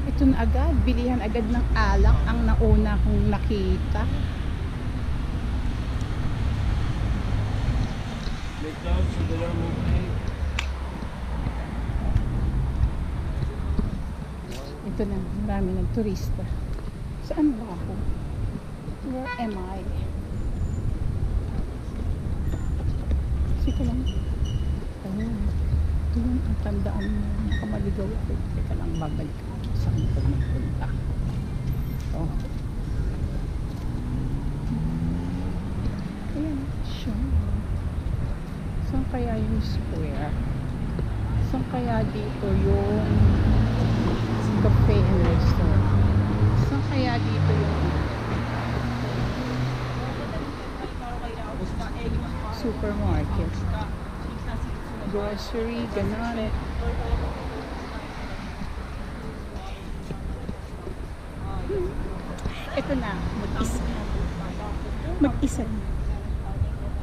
Ito na agad, bilihan agad ng alak ang nauna kong nakita. Ito na, marami ng turista. Saan ba ako? Where am I? Sika lang. Ayun. Ito yung ang tandaan mo. Nakamaligaw ako. Teka lang, babalik ako. Saan ko magpunta? Oh. Ayan, siya. Saan kaya yung square? Saan kaya dito yung cafe and restaurant? Saan kaya dito yung supermarket? Grocery, ganon. Ito na, mag-isa na.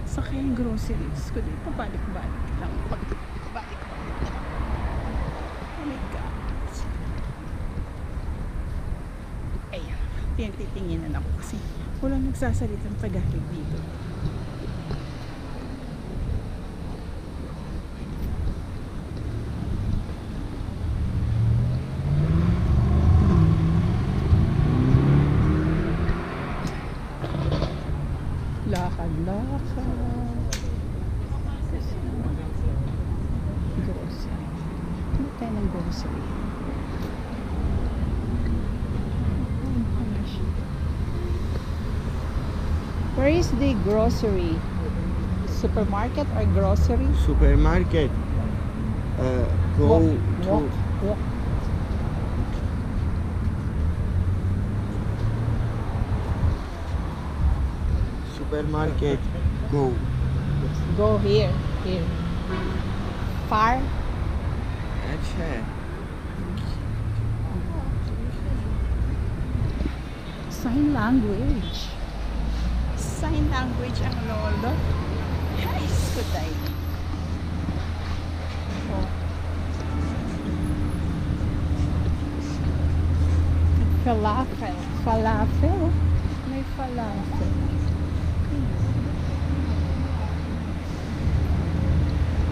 Sa kayang groceries ko dito, balik-balik lang. Balik-balik. Oh my God. Ayan, titingin na ako kasi walang nagsasalitang Tagalog dito. Lakad-lakad. Grocery. Ano tayo ng grocery? Where is the grocery? Supermarket or grocery? Supermarket. Go to walk. supermarket. Go Here. Far. अच्छा Sign language ang lolo. Ay, skutay. Oh. Falafel. May falafel.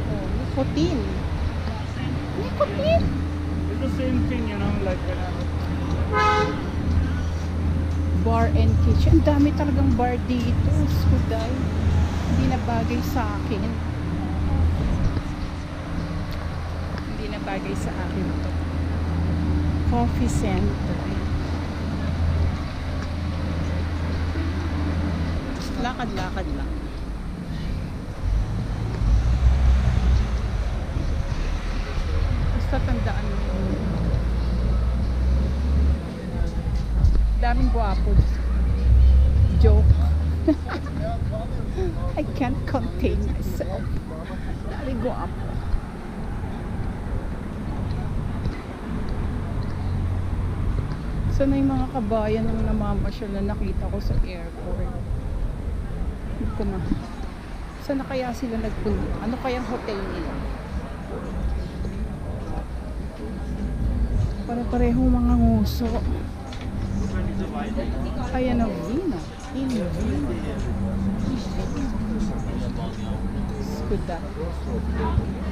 Oh, nicotine. It's the same thing, you know, like Bar and kitchen. Ang dami talagang bar dito. Skuday. Hindi na bagay sa akin. Hindi na bagay sa akin to. Coffee center. Lakad-lakad lang. Basta tandaan mo. Daming guwapo. Joke. I can't contain myself. Daming guwapo. Sana yung mga kabayan ng namamasyal na nakita ko sa airport. Hindi ko na. Sana kaya sila nagpunta? Ano kayang hotel nila? Para pareho mga nguso. Ayan ang vino. Skuda.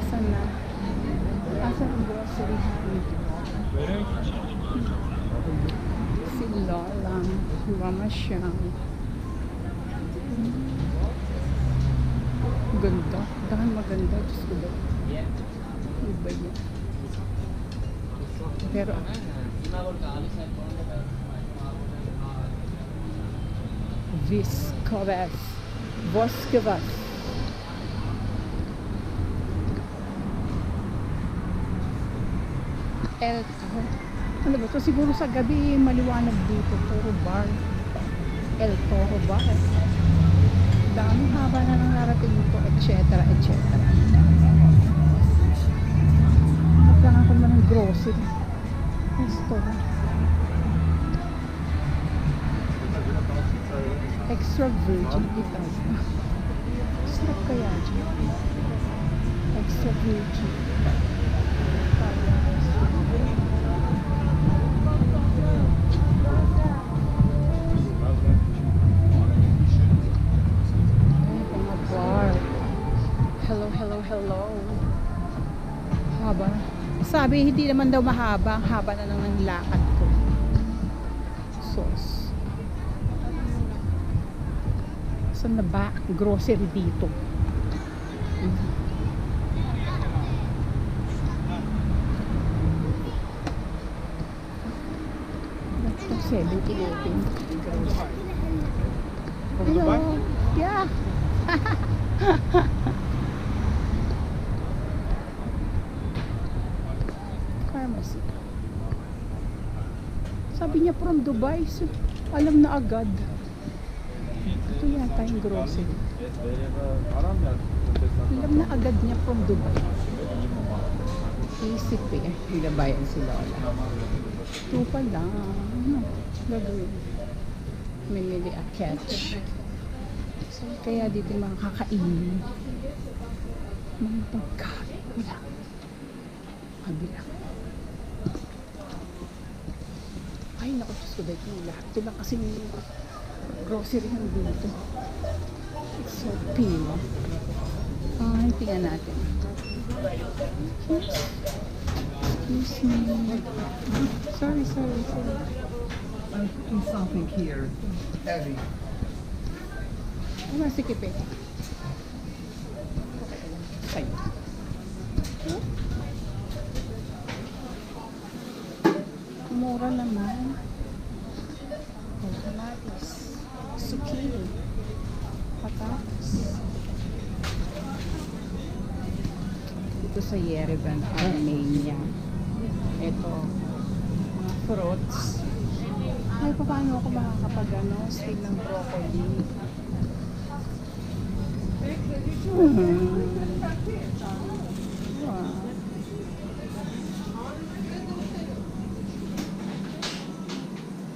Sana. Asan ang grocery? Si Lola. Mama siyang. Ganda. Dahil maganda. Diyos ko daw. Iba yan. Pero Voskevas. Ano ba ito? Siguro sa gabi maliwanag dito. Puro bar. El Toro Bar. Daming haba na nang narating ito, etc. Magkakaroon ko naman ng grocery. Restaurant. Extra virgin ito. sa Gucci. Mga bar. Hello, hello, hello. Haba. Sabi, hindi naman daw mahaba. Ang haba na lang ng lakad ko. Sos. Saan na ba? Grocery dito. Ito, 7-Eleven. Hello. Yeah. Pharmacy. Sabi niya from Dubai. So, alam na agad. Ito yata yung grocery. Alam na agad niya from Dubai. Isip eh. Hilabayan sila. Ito pa lang. Ano? Gagawin. Mimili a catch. So, kaya dito yung mga kakainin. Mga pagkain. Wala. Kabila. Ay, naku, Diyos ko, dahil yung lahat. Ito lang kasing grocery ng dito. It's so pino. Tingnan natin. Excuse me. Sorry. I'm putting something here heavy. Ano, sikip eh. Ay. Mura naman. Kamatis. Zucchini. Patatas. Dito sa Yerevan, Armenia. Ito. Mga fruits. Ay, paano ako makakapag steam ng broccoli? Wow.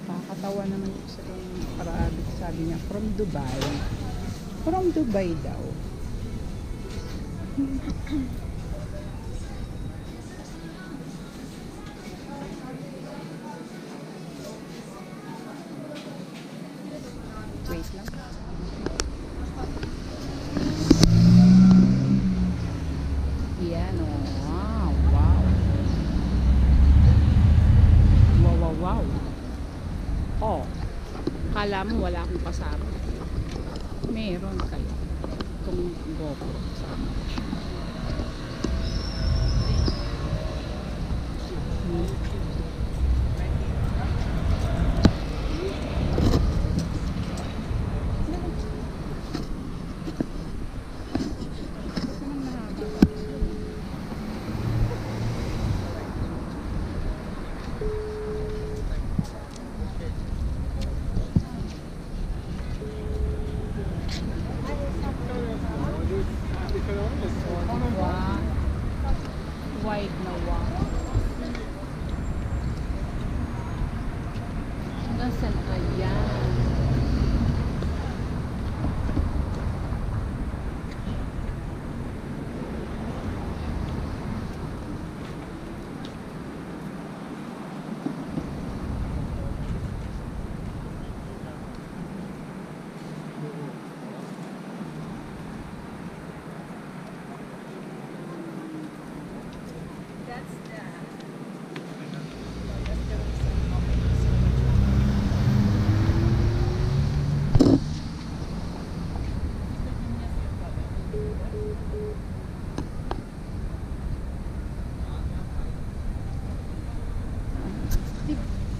Kakatawa naman ito sa Arabic. Sabi niya, from Dubai. From Dubai daw. Wait lang. Yan o. Wow. Wow. Oh. Kala mo wala akong kasama. Meron kayo. Itong GoPro kasama ko siya. White na wow. Nasaan kaya?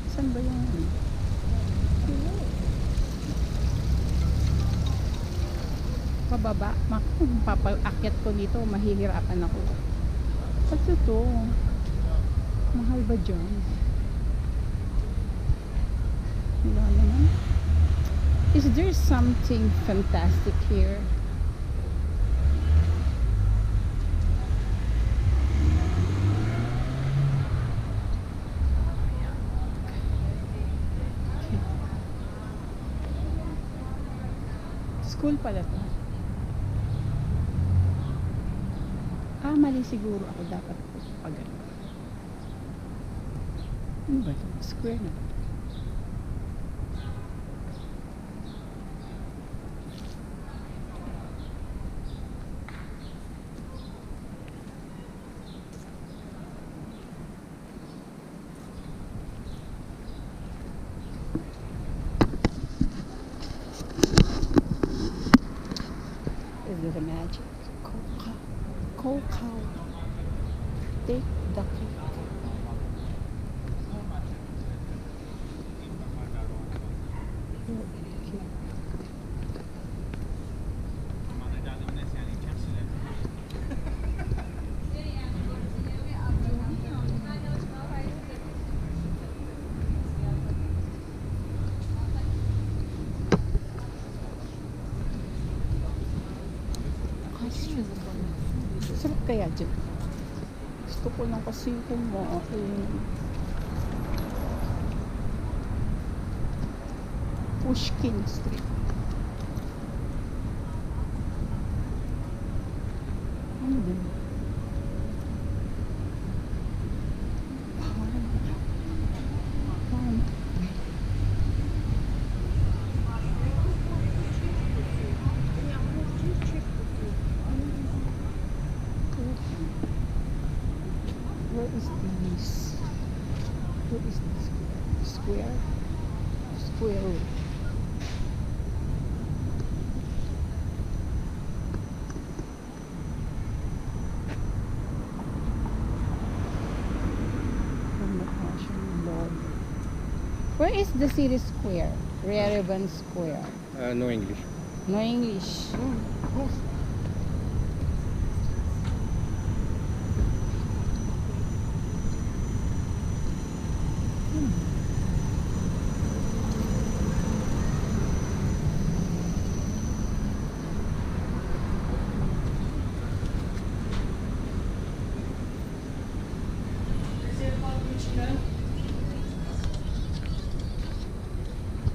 Saan ba yung pababa? Papaakyat ko dito, mahihirapan ako. What's ito? Mahal ba dyan? Wala naman. Is there something fantastic here? School pala to. Nagkamali siguro ako dapat pag ano ba ito? Square na ba? Is this a magic? Cocoa. Take the cake. Sarap kaya dyan. Gusto ko lang kasi kumain. Pushkin Street. Ano din? Where is this? Where is this square? Square root. Where is the city square? Rerevan Square. No English. No English.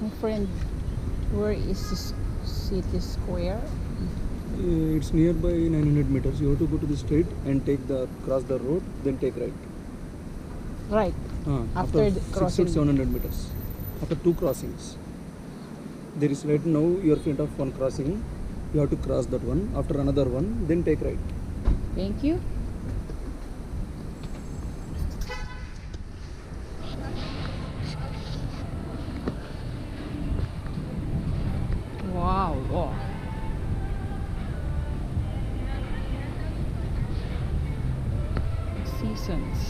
My friend, where is this city square? It's nearby 900 meters. You have to go to the straight and cross the road, then take right. Right. After the 600 crossing. to 700 meters. After 2 crossings. There is right now you're in front of one crossing. You have to cross that one. After another one, then take right. Thank you. Wow. Oh. Seasons.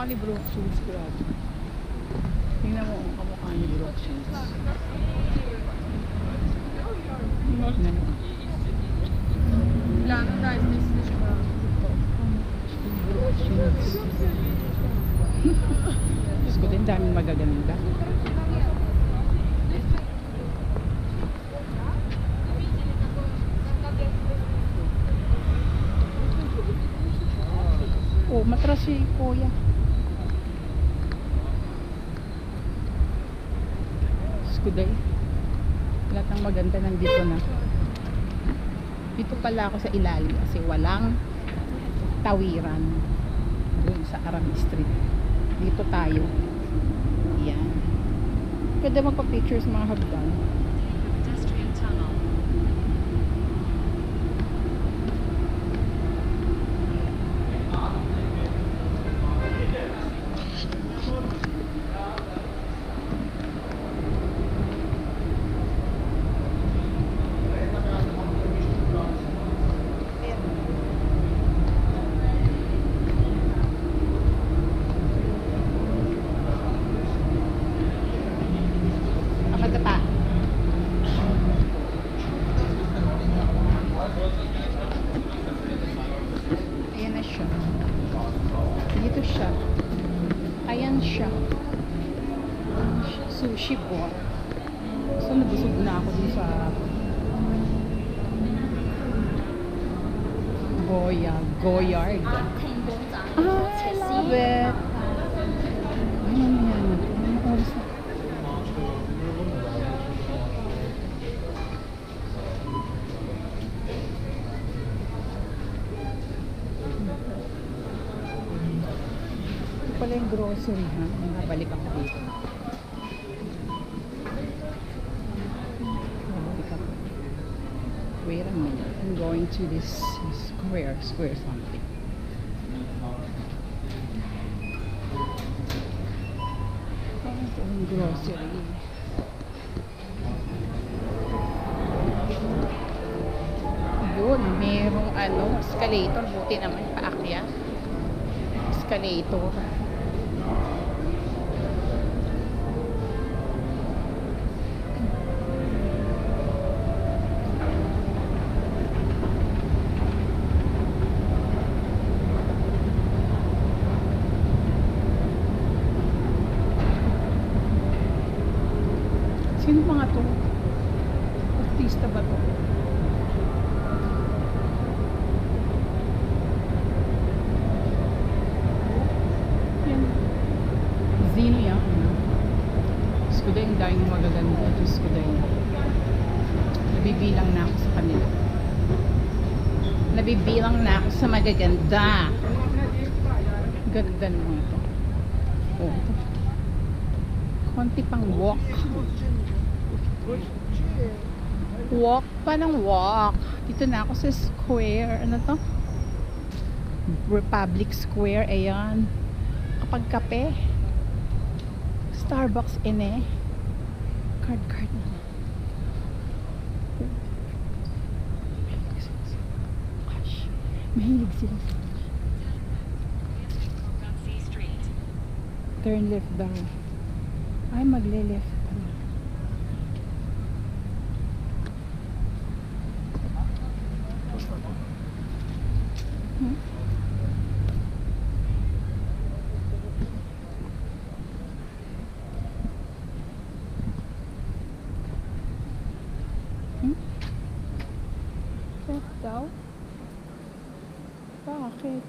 ni Brooke Shields, grabe. Tingnan mo ang kamukha ni Brooke Shields. Tingnan mo. Brooke Shields. Diyos ko din, daming magaganda. Oh, matras si Kuya. Skuday. Lahat ng maganda nandito na. Dito pala ako sa ilalim kasi walang tawiran doon sa Aram Street. Dito tayo. Yan. Pwede magpa-picture sa mga hagdan. Pedestrian tunnel. Kapagkata. Ayan na siya. Dito siya. Ayan siya. Sushi po. So, nabusog na ako dun sa Goyard. I love it. Ayan yan. Anong oras na? Ito pala yung grocery, ha? Nabalik ako dito. Nabalik ako. Wait a minute. I'm going to this square something. Ito yung grocery. Yun, merong escalator. Buti naman, paakyat. Escalator. Sino mga to? Artista ba to? Yan. Zilia. Diyos ko dahil dahil magaganda. Diyos ko dahil. Nabibilang na ako sa kanila. Nabibilang na ako sa magaganda. Ganda naman ito. Oh, ito. Konti pang walk. Walk pa ng walk. Dito na ako sa square. Ano to? Republic Square. Ayan. Kapag kape. Starbucks ine. Card na. Gosh. Mahilig sila. C Street. Turn left daw. Ay, magle-left pala. Hmm? Left daw? Bakit?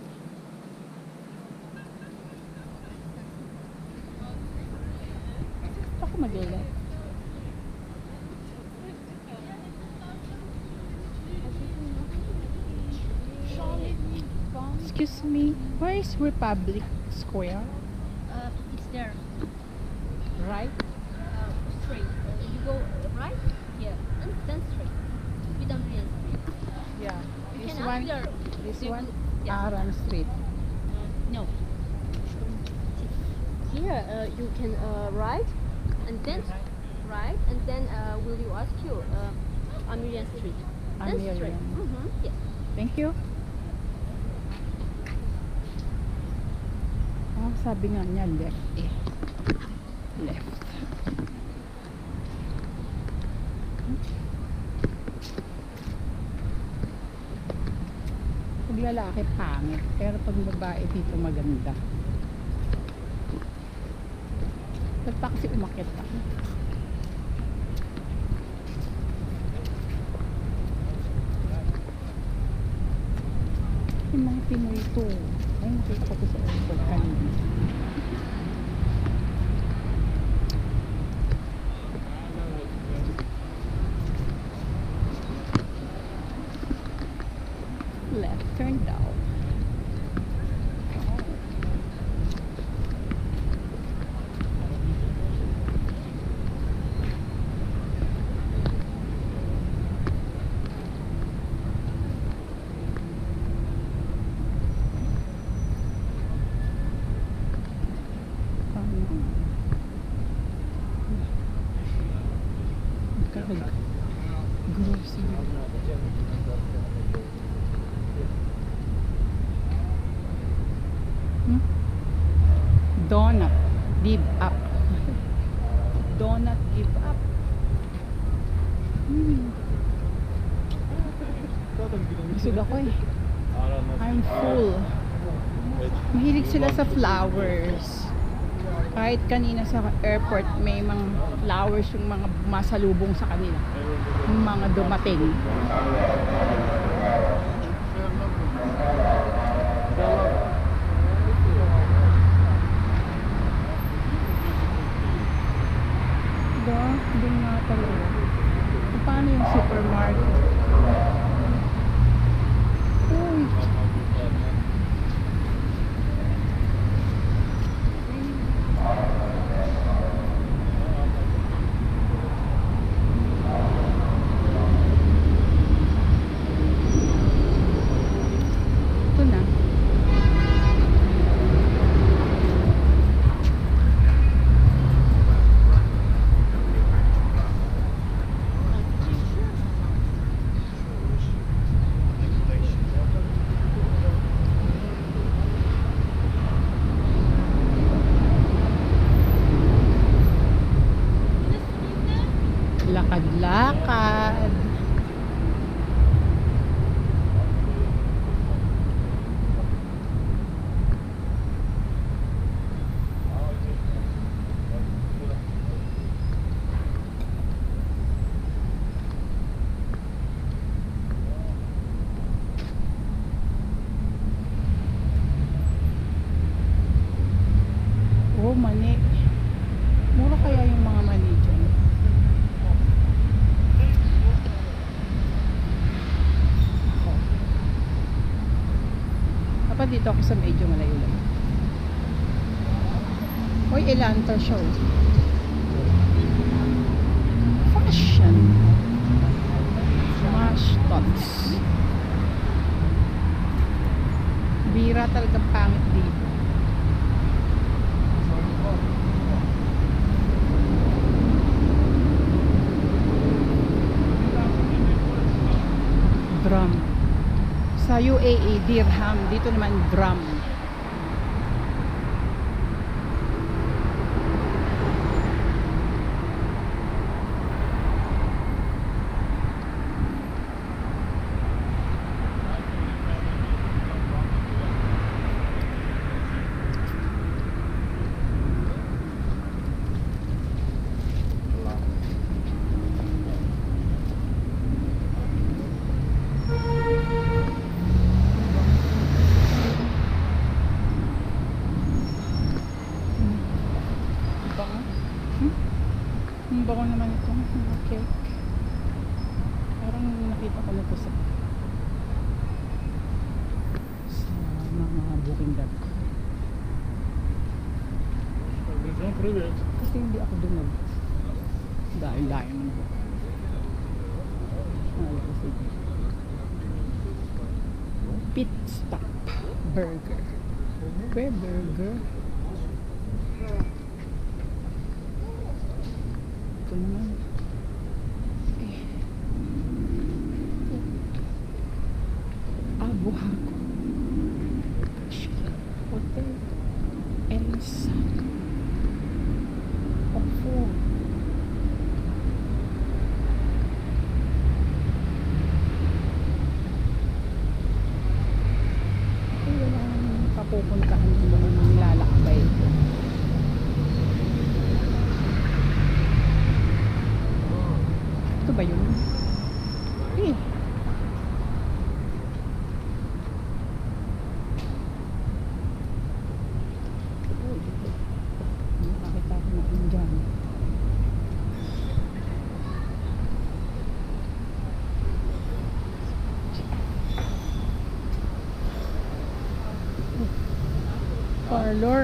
Ako mag-left. Excuse me, where is Republic Square? It's there. Right? Straight. You go right? Yeah. And then straight. Without real street. Yeah. You This can one, after. this you one, do- yes. Aram Street. No. Here you can right and then right and then will you ask you Amelian Street. Then straight. Amelian. Yes. Thank you. sabi nga niya left eh. Left. Pag lalaki pangit, pero pag babae dito maganda. Ba't pa kasi umakyat ako? Yung mga Pinoy to. Ay, nakita ko to sa airport kanina. Left turn down. Grocery. Donut give up. Donut give up. Busog ako eh. I'm full. Mahilig sila sa flowers. Kahit kanina sa airport may mga flowers yung mga masalubong sa kanila. Yung mga dumating. Diba? Doon nga talaga. Paano yung supermarket? Uy! Ito na. Lakad-lakad. Oh, mani. Mura kaya yung mga mani dyan? Dapat dito ako sa medyo malayo-layo. Uy, Elanta show. Fashion. Smash tots. Bira talagang pangit dito. Drum. Sa UAE, dirham. Dito naman, drum. Ang bango naman ito. Okay. Parang nakita ko na ito sa mga booking.com. Kasi hindi ako dumag. Dahil-dahil mo. Pit Stop Burger. Where burger? Ito naman. Abu Dhabi Hotel El Lines of food. Ay, wala nang papupuntahan yung mga nilalakbay ko. Ito ba yun? Eh. Nakakita ko na Indian. Parlor.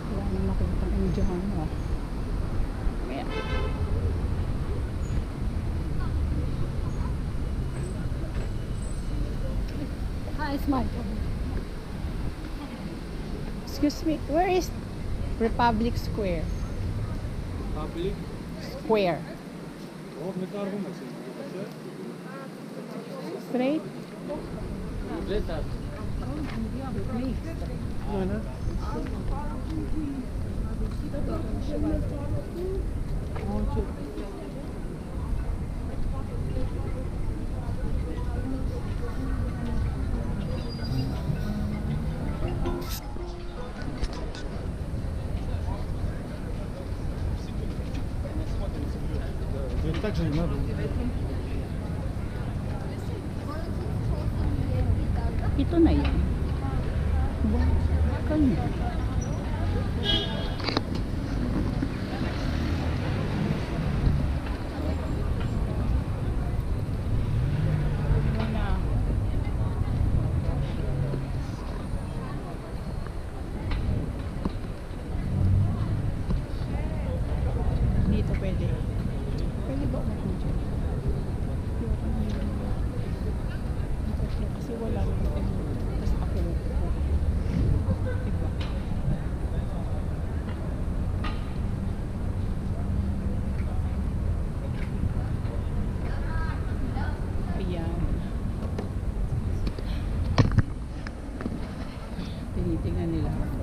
Wala nang nakita Indian. Kaya. Hi, smile. Excuse me, where is Republic Square? Public. Square. Oh, mit argum আছে Straight? Letter. Так же не надо. Ito na yan. Kanya. Dito pwede. Pwede ba umakyat dyan? Kasi wala naman. Tapos ako. Diba? Ayan. Tinitingnan nila ako.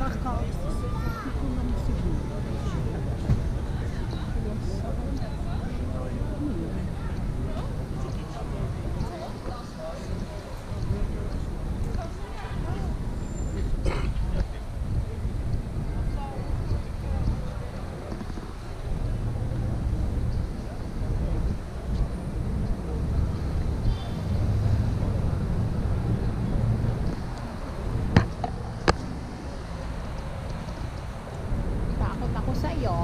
Saka, ito lang siguro. Takot ako sa'yo.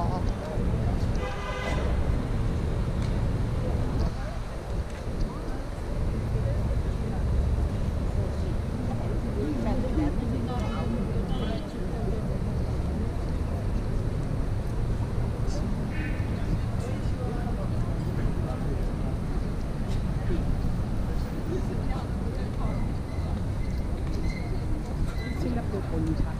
Sila pupunta.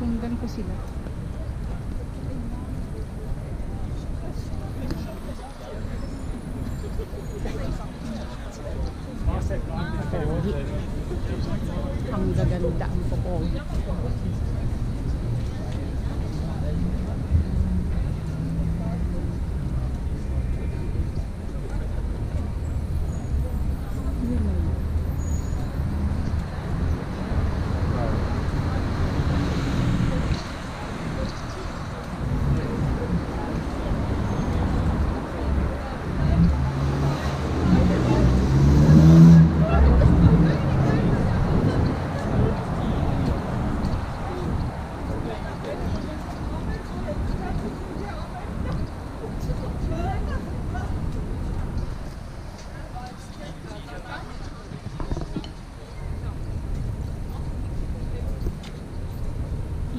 Sundan ko sila. Ang gaganda ang Pokong.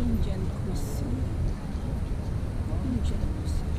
Indian cuisine. Indian cuisine.